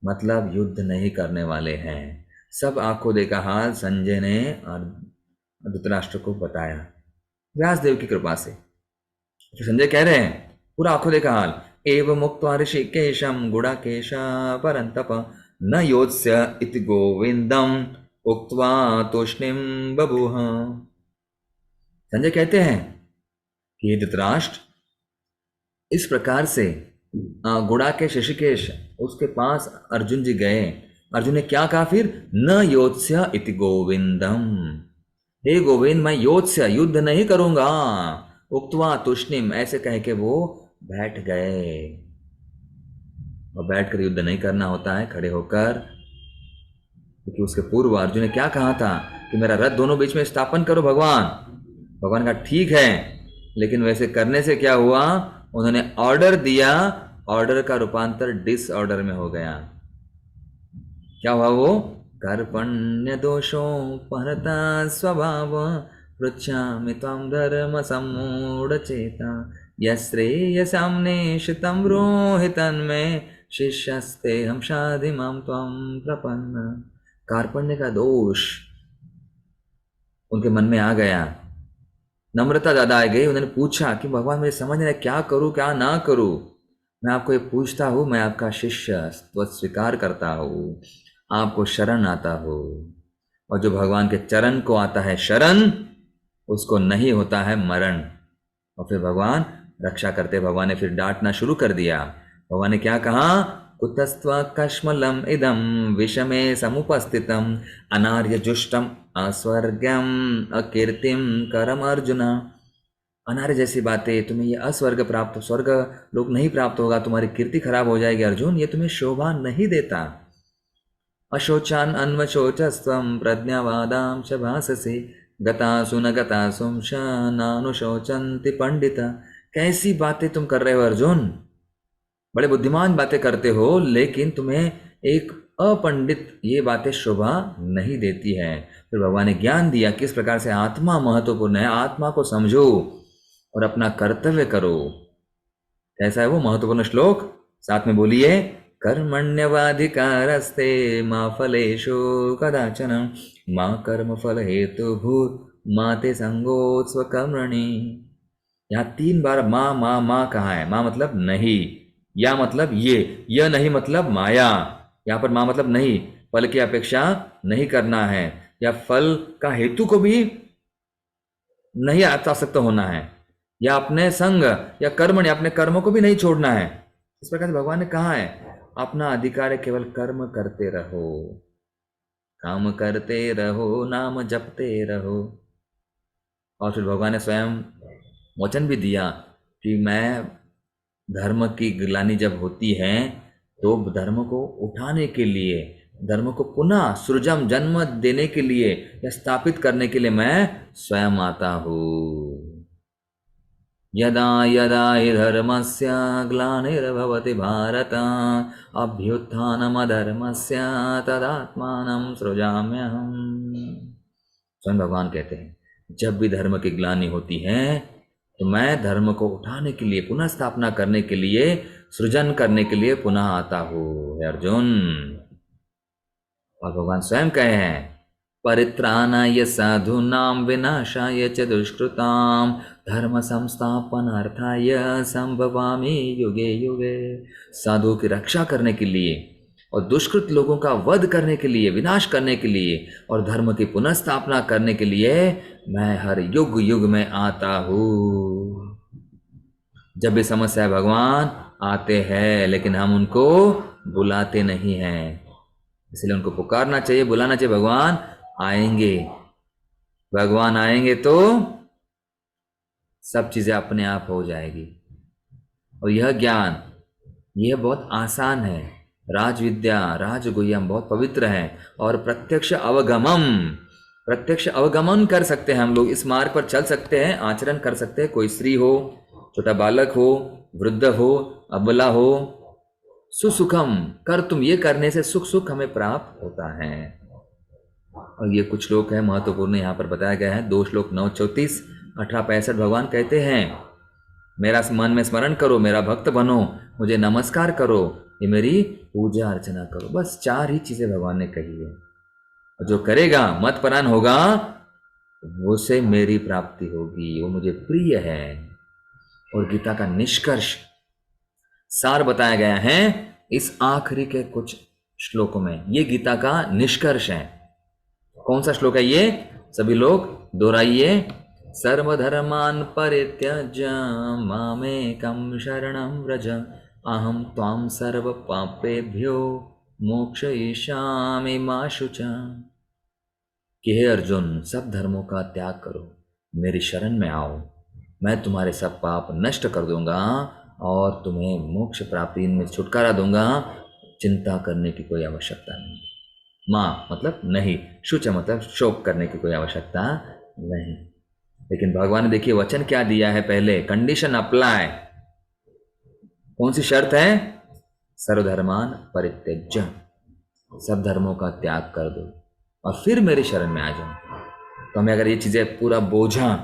मतलब युद्ध नहीं करने वाले हैं। सब आंखों देखा हाल संजय ने और धृतराष्ट्र को बताया व्यासदेव की कृपा से। तो संजय कह रहे हैं पूरा आंखों देखा हाल, एव मुक्त्वा ऋषिकेशम गुडाकेशा परंतप न योत्स्य इति गोविंदम उक्त्वा तूष्णीम बभूह। संजय कहते हैं कि धृतराष्ट्र इस प्रकार से गुडाकेश ऋषिकेश उसके पास अर्जुन जी गए। अर्जुन ने क्या कहा फिर, न योत्स्य इति गोविंदम, हे गोविंद मैं योत्स्य युद्ध नहीं करूंगा, उक्त्वा तुष्णिम ऐसे कह के वो बैठ गए। और बैठकर युद्ध नहीं करना होता है, खड़े होकर, क्योंकि उसके पूर्व अर्जुन ने क्या कहा था कि मेरा रथ दोनों बीच में स्थापन करो भगवान। भगवान का ठीक है, लेकिन वैसे करने से क्या हुआ, उन्होंने ऑर्डर दिया, ऑर्डर का रूपांतर डिसऑर्डर में हो गया। क्या हुआ वो, कर्पण्य दोषोपहृता स्वभाव पृच्छामि त्वां धर्म सम्मूढ़ चेता यश्रेयसाम्नेशितं ब्रूहि तन्मे शिष्यस्ते हम शाधि मां त्वां प्रपन्न। कार्पण्य का दोष उनके मन में आ गया, नम्रता ज्यादा आ गई। उन्होंने पूछा कि भगवान मुझे समझ नहीं क्या करूं क्या ना करूं, मैं आपको ये पूछता हूं, मैं आपका शिष्य स्वीकार करता हूं, आपको शरण आता हूं। और जो भगवान के चरण को आता है शरण, उसको नहीं होता है मरण। और फिर भगवान रक्षा करते, भगवान ने फिर डांटना शुरू कर दिया। भगवान ने क्या कहा, कुतस्त्वा कश्मलम इदम विषमे समुपस्थितम अनार्य जुष्टम अस्वर्गम अकीर्तिम करम अर्जुन। अनार्य जैसी बातें, तुम्हें ये अस्वर्ग प्राप्त, स्वर्ग लोग नहीं प्राप्त होगा, तुम्हारी कीर्ति खराब हो जाएगी अर्जुन, ये तुम्हें शोभा नहीं देता। अशोचान अन्वशोचस्त्वं प्रज्ञावादां च भाससे गतासु न गतासुं च नानुशोचन्ति पंडिता। कैसी बातें तुम कर रहे हो अर्जुन, बड़े बुद्धिमान बातें करते हो, लेकिन तुम्हें एक अपंडित ये बातें शोभा नहीं देती है। फिर भगवान ने ज्ञान दिया किस प्रकार से आत्मा महत्वपूर्ण है, आत्मा को समझो और अपना कर्तव्य करो। कैसा है वो महत्वपूर्ण श्लोक, साथ में बोलिए, कर्मण्यवाधिकारस्ते मा फलेषु कदाचन मा कर्म फल हेतुभूत मा ते संगोत्स्व कर्मणि। यहाँ 3 बार माँ माँ माँ कहा है। माँ मतलब नहीं, या मतलब ये, यह नहीं मतलब माया। यहाँ पर माँ मतलब नहीं, फल की अपेक्षा नहीं करना है, या फल का हेतु को भी नहीं आसक्त होना है, या अपने संग या कर्म या अपने कर्मों को भी नहीं छोड़ना है। इस प्रकार से भगवान ने कहा है अपना अधिकार है, केवल कर्म करते रहो, काम करते रहो, नाम जपते रहो। और फिर भगवान ने स्वयं वचन भी दिया कि मैं धर्म की ग्लानि जब होती है तो धर्म को उठाने के लिए, धर्म को पुनः सृजम जन्म देने के लिए या स्थापित करने के लिए मैं स्वयं आता हूँ। यदा यदा हि धर्मस्य ग्लानिर्भवति भारत अभ्युत्थानमधर्मस्य तदात्मानं सृजाम्यहम्। स्वयं भगवान कहते हैं जब भी धर्म की ग्लानि होती है तो मैं धर्म को उठाने के लिए, पुनः स्थापना करने के लिए, सृजन करने के लिए पुनः आता हूँ हे अर्जुन। और भगवान स्वयं कहे हैं परित्राणाय साधूनां विनाशाय च दुष्कृतां धर्म संस्थापनार्थाय संभवामि युगे युगे। साधुओं की रक्षा करने के लिए और दुष्कृत लोगों का वध करने के लिए, विनाश करने के लिए और धर्म की पुनः स्थापना करने के लिए मैं हर युग युग में आता हूँ। जब भी समस्या है भगवान आते हैं, लेकिन हम उनको बुलाते नहीं हैं, इसलिए उनको पुकारना चाहिए, बुलाना चाहिए। भगवान आएंगे, भगवान आएंगे तो सब चीजें अपने आप हो जाएगी। और यह ज्ञान, यह बहुत आसान है। राज विद्या, राजगुह्यम बहुत पवित्र है और प्रत्यक्ष अवगमम, प्रत्यक्ष अवगमन कर सकते हैं हम लोग। इस मार्ग पर चल सकते हैं, आचरण कर सकते हैं। कोई स्त्री हो, छोटा बालक हो, वृद्ध हो, अबला हो, सुसुखम कर तुम, ये करने से सुख सुख हमें प्राप्त होता है। और ये कुछ श्लोक है महत्वपूर्ण, यहाँ पर बताया गया है। 2 श्लोक 9:34, 18:65 भगवान कहते हैं मेरा मन में स्मरण करो, मेरा भक्त बनो, मुझे नमस्कार करो, ये मेरी पूजा अर्चना करो। बस 4 ही चीजें भगवान ने कही है। और जो करेगा, मत परायण होगा, उसे मेरी प्राप्ति होगी, वो मुझे प्रिय है। और गीता का निष्कर्ष सार बताया गया है इस आखिरी के कुछ श्लोकों में। ये गीता का निष्कर्ष है। कौन सा श्लोक है ये? सभी लोग दोहराइए। सर्वधर्मान् परित्यज्य मामेकं शरणं व्रज अहं त्वां सर्वपापेभ्यो मोक्षयिष्यामि मा शुचा। कि हे अर्जुन, सब धर्मों का त्याग करो, मेरी शरण में आओ, मैं तुम्हारे सब पाप नष्ट कर दूंगा और तुम्हें मोक्ष प्राप्ति में छुटकारा दूंगा। चिंता करने की कोई आवश्यकता नहीं। माँ मतलब नहीं, शुच मतलब शोक करने की कोई आवश्यकता नहीं। लेकिन भगवान ने देखिए वचन क्या दिया है, पहले कंडीशन अप्लाई। कौन सी शर्त है? सर्वधर्मान परित्यज्य, सब धर्मों का त्याग कर दो और फिर मेरी शरण में आ जाओ। तो हमें अगर ये चीजें पूरा बोझा,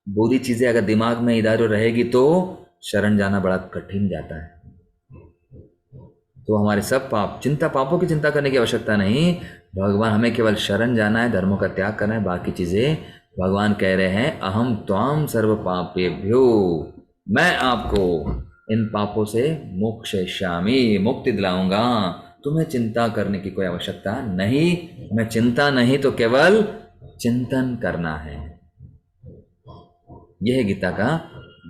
बुरी चीजें अगर दिमाग में इधर रहेगी तो शरण जाना बड़ा कठिन जाता है। तो हमारे सब पाप, पापों की चिंता करने की आवश्यकता नहीं। भगवान हमें केवल शरण जाना है, धर्मों का त्याग करना है। बाकी चीजें भगवान कह रहे हैं अहम त्वाम सर्व पापेभ्यो, मैं आपको इन पापों से मोक्षयिष्यामि, मुक्ति दिलाऊंगा। तुम्हें चिंता करने की कोई आवश्यकता नहीं। मैं चिंता नहीं तो केवल चिंतन करना है। यह है गीता का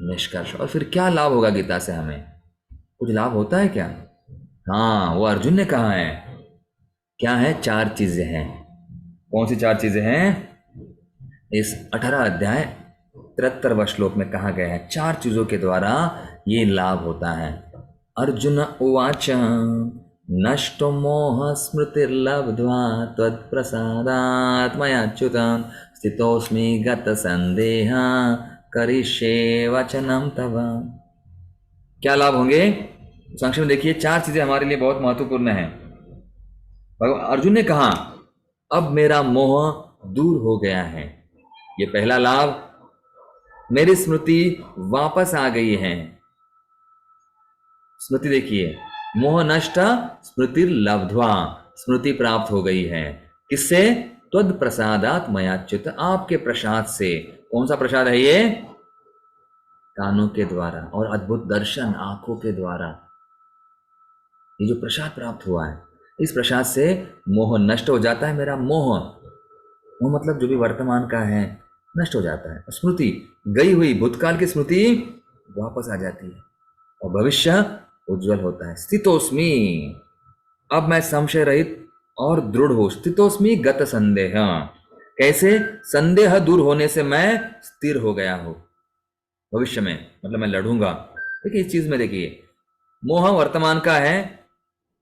निष्कर्ष। और फिर क्या लाभ होगा गीता से? हमें कुछ लाभ होता है क्या? हाँ, वो अर्जुन ने कहा है। क्या है? 4 चीजें हैं। कौन सी 4 चीजें हैं? इस 18 अध्याय 73वें श्लोक में कहा गया है 4 चीजों के द्वारा ये लाभ होता है। अर्जुन उवाच नष्टो मोह स्मृतिर्लब्ध्वा त्वत्प्रसादात् मयाच्युतं स्थितोऽस्मि गतसन्देहा करिष्ये वचनं तव। क्या लाभ होंगे? संक्षेप में देखिए, 4 चीजें हमारे लिए बहुत महत्वपूर्ण हैं। भगवान अर्जुन ने कहा अब मेरा मोह दूर हो गया है, ये पहला लाभ। मेरी स्मृति वापस आ गई है। स्मृति देखिए, मोह नष्ट स्मृति लब्ध्वा, स्मृति प्राप्त हो गई है। किससे? त्वद प्रसादात् मयाच्युत, आपके प्रसाद से। कौन सा प्रसाद है ये? कानों के द्वारा और अद्भुत दर्शन आंखों के द्वारा। ये जो प्रसाद प्राप्त हुआ है, इस प्रसाद से मोह नष्ट हो जाता है। मेरा मोह, मोह मतलब जो भी वर्तमान का है, नष्ट हो जाता है। स्मृति, गई हुई भूतकाल की स्मृति वापस आ जाती है और भविष्य उज्जवल होता है। स्थितोस्मि, अब मैं संशय रहित और दृढ़ हूं। स्थितोस्मि गत संदेह, कैसे? संदेह दूर होने से मैं स्थिर हो गया हूं। भविष्य में मतलब मैं लड़ूंगा। देखिए इस चीज में देखिए, मोह वर्तमान का है,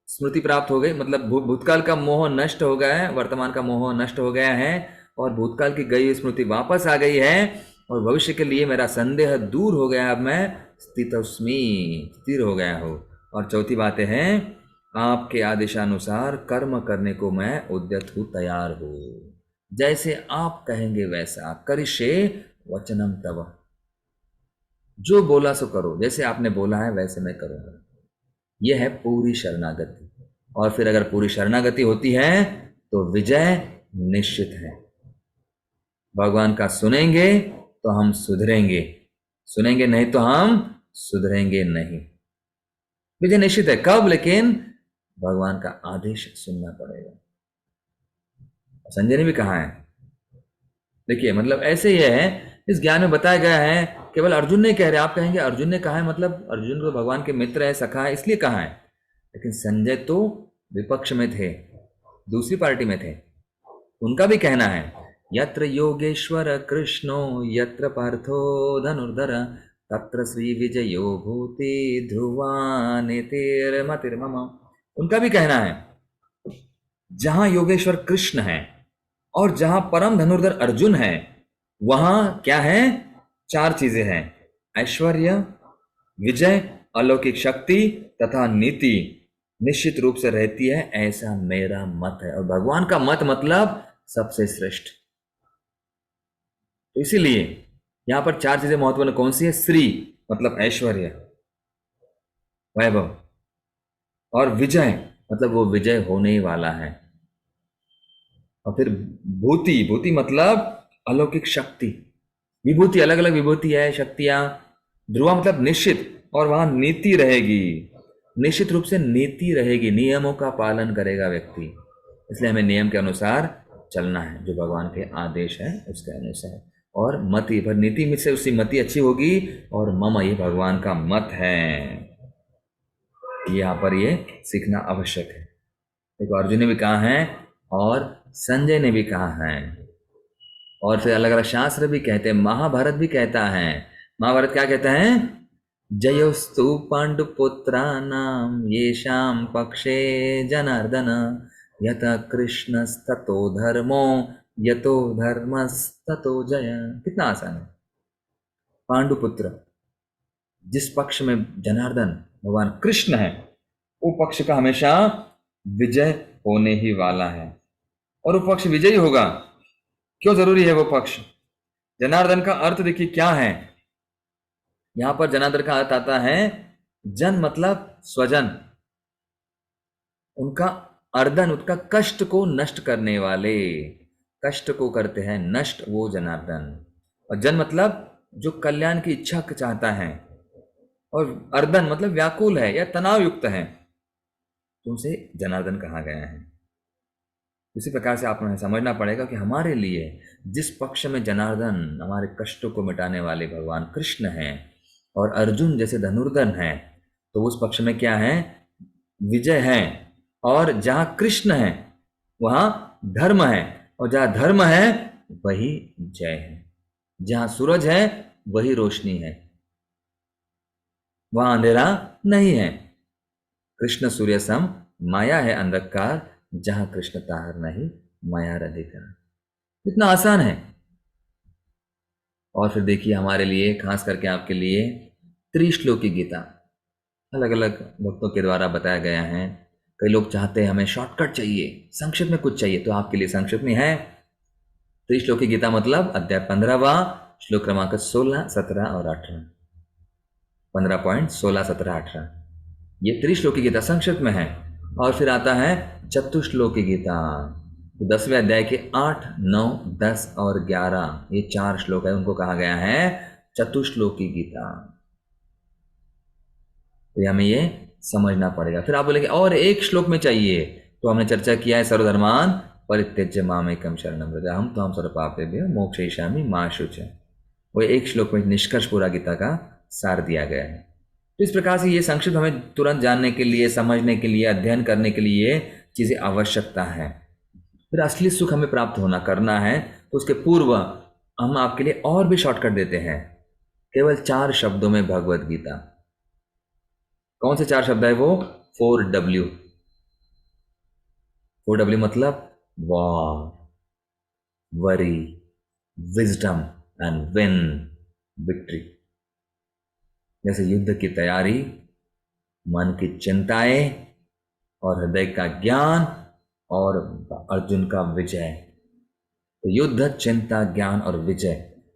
स्मृति प्राप्त हो गई, मतलब भूतकाल का मोह नष्ट हो गया है, वर्तमान का मोह नष्ट हो गया है और भूतकाल की गई स्मृति वापस आ गई है और भविष्य के लिए मेरा संदेह दूर हो गया। अब मैं स्थितोस्मि, स्थिर हो गया हूं। और चौथी बात है, आपके आदेशानुसार कर्म करने को मैं उद्यत हूं, तैयार हूं। जैसे आप कहेंगे वैसा करिष्ये वचनम तव, जो बोला सो करो, जैसे आपने बोला है वैसे मैं करूंगा। यह है पूरी शरणागति। और फिर अगर पूरी शरणागति होती है तो विजय निश्चित है। भगवान का सुनेंगे तो हम सुधरेंगे, सुनेंगे नहीं तो हम सुधरेंगे नहीं। विजय निश्चित है। कब? लेकिन भगवान का आदेश सुनना पड़ेगा। संजय ने भी कहा है, देखिए मतलब ऐसे ही है, इस ज्ञान में बताया गया है। केवल अर्जुन नहीं कह रहे, आप कहेंगे अर्जुन ने कहा है मतलब अर्जुन को भगवान के मित्र है, सखा है, इसलिए कहा है। लेकिन संजय तो विपक्ष में थे, दूसरी पार्टी में थे, उनका भी कहना है यत्र योगेश्वर कृष्णो यत्र पार्थो धनुर्धर तत्र श्री विजयो भूति ध्रुवा नीतिर्मतिर्मम। उनका भी कहना है जहां योगेश्वर कृष्ण है और जहां परम धनुर्धर अर्जुन है, वहां क्या है? चार चीजें हैं, ऐश्वर्य, विजय, अलौकिक शक्ति तथा नीति निश्चित रूप से रहती है, ऐसा मेरा मत है। और भगवान का मत मतलब सबसे श्रेष्ठ। तो इसीलिए यहां पर चार चीजें महत्वपूर्ण कौन सी है? श्री मतलब ऐश्वर्य, वैभव, और विजय मतलब वो विजय होने ही वाला है, और फिर भूति, भूति मतलब अलौकिक शक्ति। विभूति अलग अलग विभूति है, शक्तियां। ध्रुवा मतलब निश्चित, और वहां नीति रहेगी, निश्चित रूप से नीति रहेगी, नियमों का पालन करेगा व्यक्ति। इसलिए हमें नियम के अनुसार चलना है, जो भगवान के आदेश है उसके अनुसार। और मति पर नीति में से उसकी मति अच्छी होगी, और मम ये भगवान का मत है, यहाँ पर ये सीखना आवश्यक है। देखो अर्जुन ने भी कहा है और संजय ने भी कहा है, और फिर अलग अलग शास्त्र भी कहते हैं, महाभारत भी कहता है। महाभारत क्या कहता है? जयोस्तु पांडुपुत्राणाम येषां पक्षे जनार्दन यत कृष्णस्ततो धर्मो यतो धर्मस्ततो जय। कितना आसान है। पांडुपुत्र, जिस पक्ष में जनार्दन भगवान कृष्ण है, वो पक्ष का हमेशा विजय होने ही वाला है, और वो पक्ष विजयी होगा। क्यों जरूरी है वो पक्ष? जनार्दन का अर्थ देखिए क्या है। यहां पर जनार्दन का अर्थ आता है जन मतलब स्वजन, उनका अर्दन, उनका कष्ट को नष्ट करने वाले, कष्ट को करते हैं नष्ट, वो जनार्दन। और जन मतलब जो कल्याण की इच्छा चाहता है, और अर्दन मतलब व्याकुल है या तनाव युक्त है, तो उसे जनार्दन कहा गया है। इसी प्रकार से आपको समझना पड़ेगा कि हमारे लिए जिस पक्ष में जनार्दन हमारे कष्टों को मिटाने वाले भगवान कृष्ण हैं, और अर्जुन जैसे धनुर्धर हैं, तो उस पक्ष में क्या है? विजय है। और जहां कृष्ण है वहां धर्म है, और जहां धर्म है वही जय है। जहां सूरज है वही रोशनी है, वहां अंधेरा नहीं है। कृष्ण सूर्य सम, माया है अंधकार, जहां कृष्ण ताहर नहीं, माया अधिकार। इतना आसान है। और फिर देखिए हमारे लिए, खास करके आपके लिए, त्रिश्लोकी गीता अलग अलग भक्तों के द्वारा बताया गया है। कई लोग चाहते हैं हमें शॉर्टकट चाहिए, संक्षिप्त में कुछ चाहिए, तो आपके लिए संक्षिप्त में है त्रिश्लोकी गीता, मतलब अध्याय 15वां, श्लोक क्रमांक 16, 17 और 18। 15 पॉइंट 16, 17, 18 ये त्रिश्लोकी गीता संक्षिप्त में है। और फिर आता है चतुश्लोकी गीता, तो 10वें अध्याय के 8, 9, 10 और 11 ये 4 श्लोक है, उनको कहा गया है चतुश्लोकी गीता। तो हमें ये समझना पड़ेगा। फिर आप बोलेंगे और एक श्लोक में चाहिए, तो हमने चर्चा किया है सर्वधर्मान परित्यज्य मामेकम शरणम व्रज अहम त्वां सर्वपापेभ्यो मोक्षयिष्यामि मा शुचः। वो एक श्लोक में निष्कर्ष पूरा गीता का सार दिया गया है। तो इस प्रकार से ये संक्षिप्त हमें तुरंत जानने के लिए, समझने के लिए, अध्ययन करने के लिए चीजें आवश्यकता है। फिर असली सुख हमें प्राप्त होना करना है तो उसके पूर्व हम आपके लिए और भी शॉर्टकट देते हैं। केवल 4 शब्दों में भगवत गीता। कौन से 4 शब्द है वो? 4W। 4W मतलब war, worry, wisdom and win, victory. जैसे युद्ध की तैयारी, मन की चिंताएं और हृदय का ज्ञान और अर्जुन का विजय। तो युद्ध, चिंता, ज्ञान और विजय,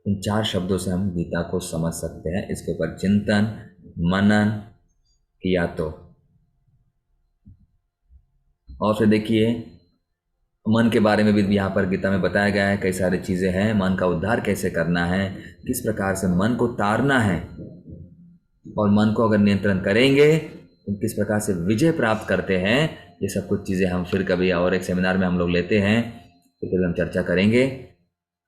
इन 4 शब्दों से हम गीता को समझ सकते हैं। इसके ऊपर चिंतन, मनन किया तो। और फिर देखिए मन के बारे में भी यहाँ पर गीता में बताया गया है। कई सारी चीजें हैं, मन का उद्धार कैसे करना है, किस प्रकार से मन को तारना है, और मन को अगर नियंत्रण करेंगे तो किस प्रकार से विजय प्राप्त करते हैं। ये सब कुछ चीजें हम फिर कभी और एक सेमिनार में हम लोग लेते हैं, तो कभी हम चर्चा करेंगे।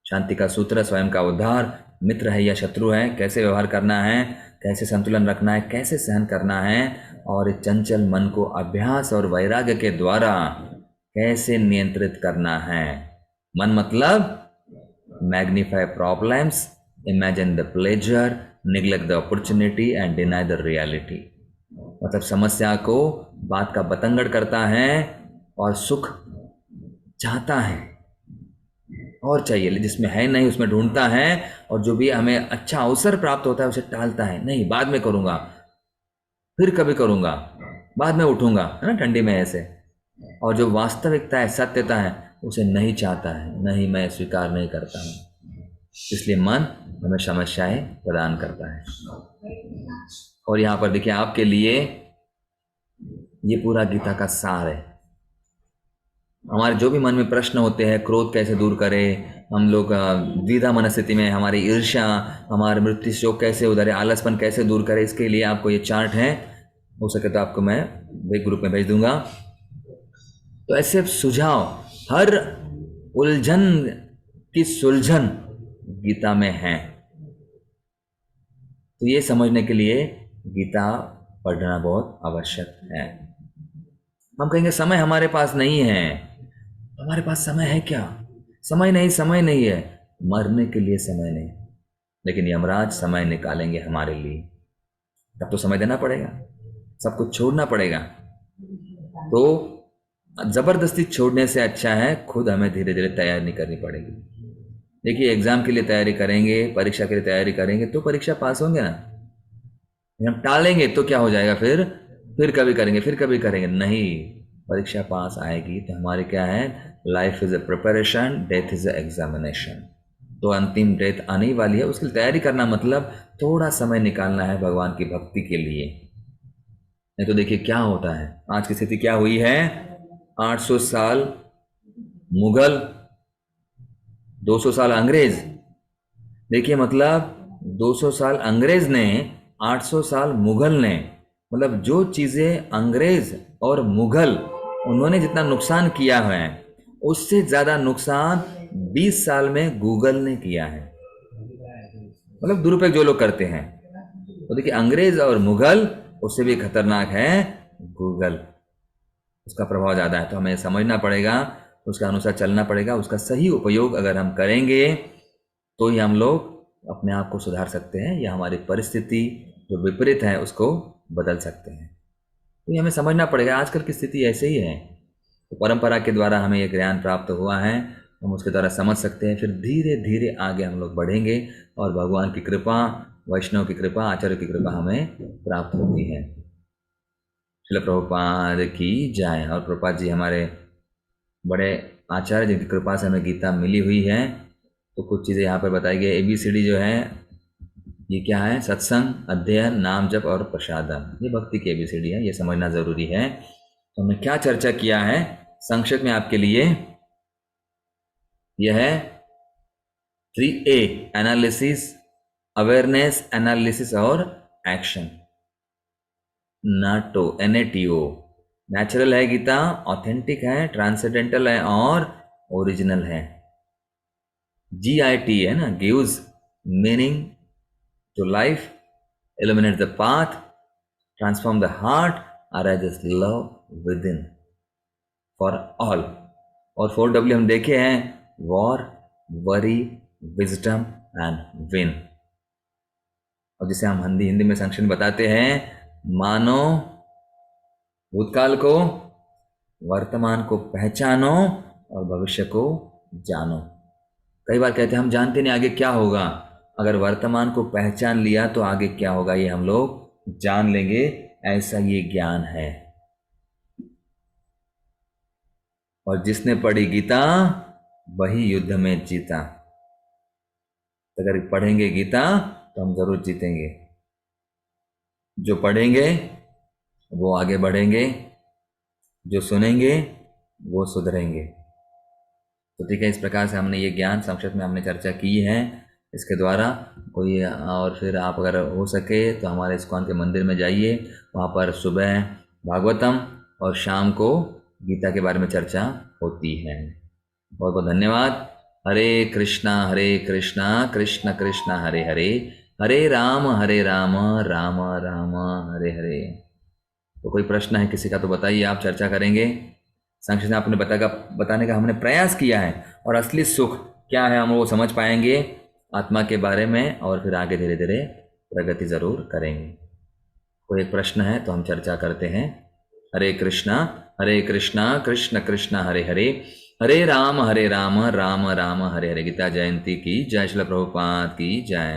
शांति का सूत्र, स्वयं का उद्धार, मित्र है या शत्रु है, कैसे व्यवहार करना है, कैसे संतुलन रखना है, कैसे सहन करना है, और इस चंचल मन को अभ्यास और वैराग्य के द्वारा कैसे नियंत्रित करना है। मन मतलब magnify problems, imagine the pleasure, neglect the opportunity and deny the reality. मतलब समस्या को बात का बतंगड़ करता है और सुख चाहता है और चाहिए, जिसमें है नहीं उसमें ढूंढता है, और जो भी हमें अच्छा अवसर प्राप्त होता है उसे टालता है। नहीं, बाद में करूंगा, फिर कभी करूंगा, बाद में उठूंगा, है ना, ठंडी में ऐसे। और जो वास्तविकता है, सत्यता है, उसे नहीं चाहता है, नहीं, मैं स्वीकार नहीं करता हूं। इसलिए मन हमें समस्याएं प्रदान करता है। और यहां पर देखिए आपके लिए ये पूरा गीता का सार है। हमारे जो भी मन में प्रश्न होते हैं, क्रोध कैसे दूर करें, हम लोग द्विधा मनस्थिति में, हमारी ईर्ष्या, हमारे मृत्यु शोक कैसे उधरे, आलसपन कैसे दूर करें, इसके लिए आपको ये चार्ट है। हो सके तो आपको मैं एक ग्रुप में भेज दूंगा। तो ऐसे सुझाव, हर उलझन की सुलझन गीता में है। तो ये समझने के लिए गीता पढ़ना बहुत आवश्यक है। हम कहेंगे समय हमारे पास नहीं है। हमारे पास समय है क्या? समय नहीं है। मरने के लिए समय नहीं, लेकिन यमराज समय निकालेंगे हमारे लिए। तब तो समय देना पड़ेगा, सब कुछ छोड़ना पड़ेगा। तो जबरदस्ती छोड़ने से अच्छा है खुद हमें धीरे धीरे तैयारी करनी पड़ेगी। देखिए एग्जाम के लिए तैयारी करेंगे, परीक्षा के लिए तैयारी करेंगे तो परीक्षा पास होंगे ना। हम टालेंगे तो क्या हो जाएगा, फिर कभी करेंगे, फिर कभी करेंगे, नहीं, परीक्षा पास आएगी। तो हमारे क्या है, life is a preparation, death is a examination. तो अंतिम डेथ आने वाली है, उसकी तैयारी करना मतलब थोड़ा समय निकालना है भगवान की भक्ति के लिए। नहीं तो देखिए क्या होता है, आज की स्थिति क्या हुई है, 800 साल मुगल, 200 साल अंग्रेज। देखिए मतलब 200 साल अंग्रेज ने, 800 साल मुगल ने, मतलब जो चीजें अंग्रेज और मुगल उन्होंने जितना नुकसान किया है, उससे ज्यादा नुकसान 20 साल में गूगल ने किया है। मतलब दुरुपयोग जो लोग करते हैं। तो देखिए अंग्रेज और मुगल, उससे भी खतरनाक है गूगल। उसका प्रभाव ज्यादा है। तो हमें समझना पड़ेगा, उसका अनुसार चलना पड़ेगा। उसका सही उपयोग अगर हम करेंगे तो ही हम लोग अपने आप को सुधार सकते हैं, या हमारी परिस्थिति जो विपरीत है उसको बदल सकते हैं। तो ये हमें समझना पड़ेगा। आजकल की स्थिति ऐसे ही है। तो परंपरा के द्वारा हमें ये ज्ञान प्राप्त हुआ है, हम उसके द्वारा समझ सकते हैं। फिर धीरे धीरे आगे हम लोग बढ़ेंगे और भगवान की कृपा, वैष्णव की कृपा, आचार्य की कृपा हमें प्राप्त होती है। श्रील प्रभुपाद की जय। और प्रभुपाद जी हमारे बड़े आचार्य जिनकी कृपा से हमें गीता मिली हुई है। तो कुछ चीज़ें यहाँ पर बताई गई। ABCD जो है ये क्या है, सत्संग, अध्ययन, नाम जप और प्रसादन, ये भक्ति की ABCD है, ये समझना जरूरी है। तो हमने क्या चर्चा किया है संक्षेप में आपके लिए, यह है 3A, एनालिसिस, अवेयरनेस, एनालिसिस और एक्शन। NATO, NATO, नेचुरल है गीता, ऑथेंटिक है, ट्रांसेंडेंटल है और ओरिजिनल है। GIT है ना, gives meaning to life, illuminate the path, transform the heart, arises love within for all। और 4W हम देखे हैं, war, worry, wisdom and win. और जिसे हम हिंदी में संक्षिप्त बताते हैं, मानो भूतकाल को, वर्तमान को पहचानो और भविष्य को जानो। कई बार कहते हैं हम जानते नहीं आगे क्या होगा, अगर वर्तमान को पहचान लिया तो आगे क्या होगा ये हम लोग जान लेंगे, ऐसा ये ज्ञान है। और जिसने पढ़ी गीता वही युद्ध में जीता। अगर पढ़ेंगे गीता तो हम जरूर जीतेंगे। जो पढ़ेंगे वो आगे बढ़ेंगे, जो सुनेंगे वो सुधरेंगे। तो ठीक है, इस प्रकार से हमने ये ज्ञान संक्षिप्त में हमने चर्चा की है। इसके द्वारा कोई, और फिर आप अगर हो सके तो हमारे इस्कॉन के मंदिर में जाइए, वहाँ पर सुबह भागवतम और शाम को गीता के बारे में चर्चा होती है। बहुत बहुत धन्यवाद। हरे कृष्णा कृष्ण कृष्ण हरे हरे, हरे राम राम राम हरे हरे। तो कोई प्रश्न है किसी का तो बताइए, आप चर्चा करेंगे। संक्षिप्त में आपने बताने का हमने प्रयास किया है, और असली सुख क्या है हम वो समझ पाएंगे आत्मा के बारे में, और फिर आगे धीरे धीरे प्रगति जरूर करेंगे। कोई एक प्रश्न है तो हम चर्चा करते हैं। हरे कृष्णा कृष्ण कृष्ण हरे हरे, हरे राम राम राम हरे हरे। गीता जयंती की जय। श्रील प्रभुपाद की जय।